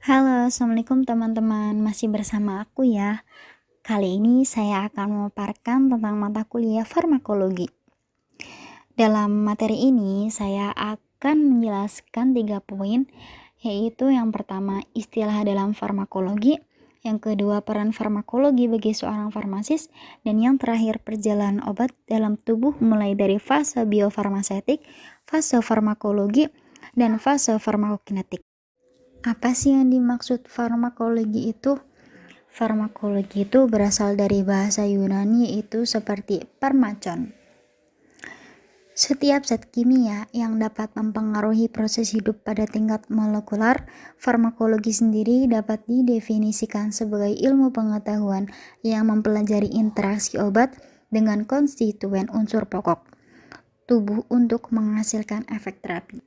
Halo, assalamualaikum teman-teman. Masih bersama aku ya. Kali ini saya akan memaparkan tentang mata kuliah farmakologi. Dalam materi ini, saya akan menjelaskan 3 poin, yaitu yang pertama, istilah dalam farmakologi, yang kedua, peran farmakologi bagi seorang farmasis, dan yang terakhir, perjalanan obat dalam tubuh mulai dari fase biofarmasetik, fase farmakologi, dan fase farmakokinetik. Apa sih yang dimaksud farmakologi itu? Farmakologi itu berasal dari bahasa Yunani, yaitu seperti pharmakon. Setiap zat kimia yang dapat mempengaruhi proses hidup pada tingkat molekular, farmakologi sendiri dapat didefinisikan sebagai ilmu pengetahuan yang mempelajari interaksi obat dengan konstituen unsur pokok tubuh untuk menghasilkan efek terapi.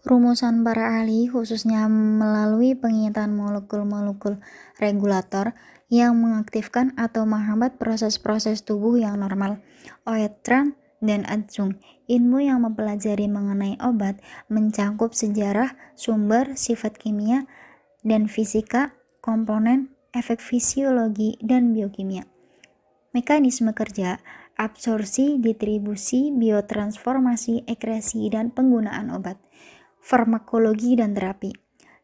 Rumusan para ahli khususnya melalui pengingitan molekul-molekul regulator yang mengaktifkan atau menghambat proses-proses tubuh yang normal. Oetran dan Adjung, ilmu yang mempelajari mengenai obat, mencakup sejarah, sumber, sifat kimia, dan fisika, komponen, efek fisiologi, dan biokimia. Mekanisme kerja, absorpsi, distribusi, biotransformasi, ekresi, dan penggunaan obat. Farmakologi dan terapi.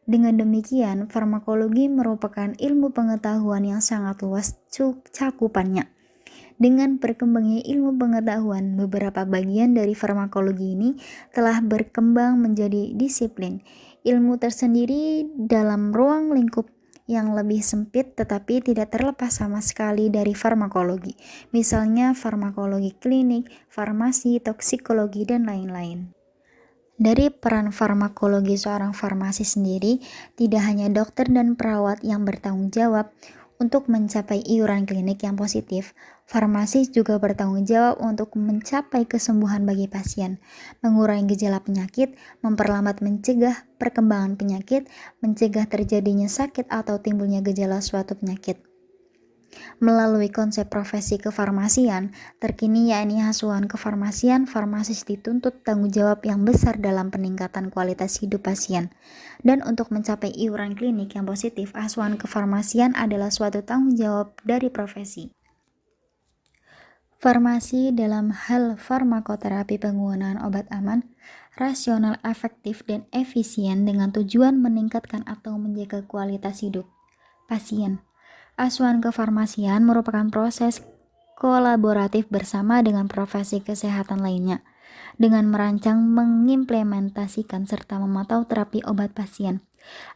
Dengan demikian, farmakologi merupakan ilmu pengetahuan yang sangat luas cakupannya. Dengan berkembangnya ilmu pengetahuan, beberapa bagian dari farmakologi ini telah berkembang menjadi disiplin ilmu tersendiri dalam ruang lingkup yang lebih sempit, tetapi tidak terlepas sama sekali dari farmakologi. Misalnya farmakologi klinik, farmasi, toksikologi, dan lain-lain. Dari peran farmakologi seorang farmasis sendiri, tidak hanya dokter dan perawat yang bertanggung jawab untuk mencapai iuran klinik yang positif, farmasis juga bertanggung jawab untuk mencapai kesembuhan bagi pasien, mengurangi gejala penyakit, memperlambat mencegah perkembangan penyakit, mencegah terjadinya sakit atau timbulnya gejala suatu penyakit. Melalui konsep profesi kefarmasian terkini, yakni asuhan kefarmasian, farmasis dituntut tanggung jawab yang besar dalam peningkatan kualitas hidup pasien. Dan untuk mencapai iuran klinik yang positif, asuhan kefarmasian adalah suatu tanggung jawab dari profesi. Farmasi dalam hal farmakoterapi, penggunaan obat aman, rasional, efektif, dan efisien dengan tujuan meningkatkan atau menjaga kualitas hidup pasien. Asuhan kefarmasian merupakan proses kolaboratif bersama dengan profesi kesehatan lainnya, dengan merancang, mengimplementasikan, serta memantau terapi obat pasien,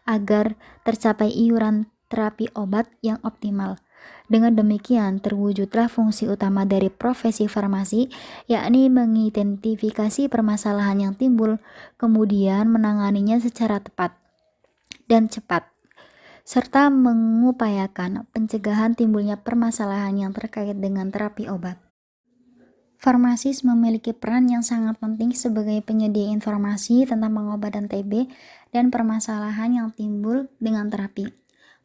agar tercapai iuran terapi obat yang optimal. Dengan demikian, terwujudlah fungsi utama dari profesi farmasi, yakni mengidentifikasi permasalahan yang timbul, kemudian menanganinya secara tepat dan cepat, serta mengupayakan pencegahan timbulnya permasalahan yang terkait dengan terapi obat. Farmasis memiliki peran yang sangat penting sebagai penyedia informasi tentang pengobatan TB dan permasalahan yang timbul dengan terapi.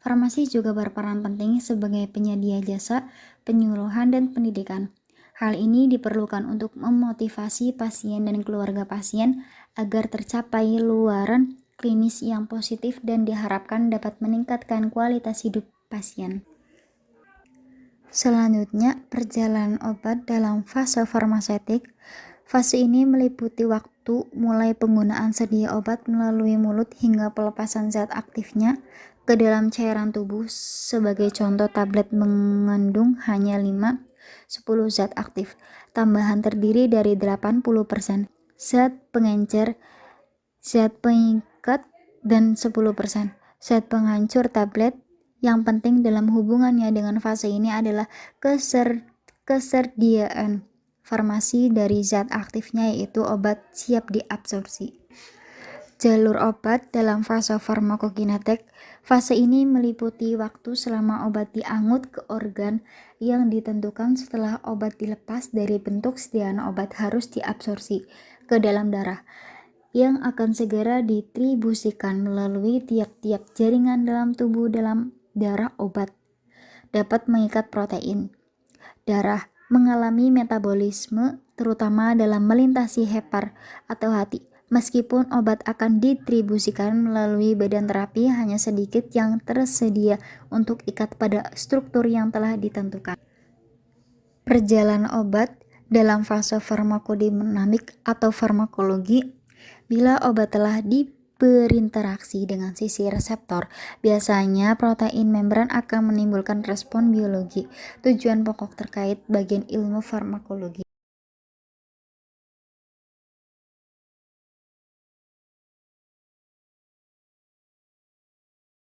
Farmasis juga berperan penting sebagai penyedia jasa, penyuluhan, dan pendidikan. Hal ini diperlukan untuk memotivasi pasien dan keluarga pasien agar tercapai luaran klinis yang positif dan diharapkan dapat meningkatkan kualitas hidup pasien. Selanjutnya, perjalanan obat dalam fase farmasetik. Fase ini meliputi waktu mulai penggunaan sedia obat melalui mulut hingga pelepasan zat aktifnya ke dalam cairan tubuh. Sebagai contoh, tablet mengandung hanya 5-10 zat aktif. Tambahan terdiri dari 80% zat pengencer, zat pengikat, dan 10% zat penghancur tablet. Yang penting dalam hubungannya dengan fase ini adalah kesediaan farmasi dari zat aktifnya, yaitu obat siap diabsorpsi. Jalur obat dalam fase farmakokinetik. Fase ini meliputi waktu selama obat diangut ke organ yang ditentukan setelah obat dilepas dari bentuk sediaan obat harus diabsorpsi ke dalam darah, yang akan segera didistribusikan melalui tiap-tiap jaringan dalam tubuh. Dalam darah, obat dapat mengikat protein darah, mengalami metabolisme, terutama dalam melintasi hepar atau hati, Meskipun obat akan distribusikan melalui badan terapi, hanya sedikit yang tersedia untuk ikat pada struktur yang telah ditentukan. Perjalanan obat dalam fase farmakodinamik atau farmakologi. Bila obat telah berinteraksi dengan sisi reseptor, biasanya protein membran akan menimbulkan respon biologi. Tujuan pokok terkait bagian ilmu farmakologi.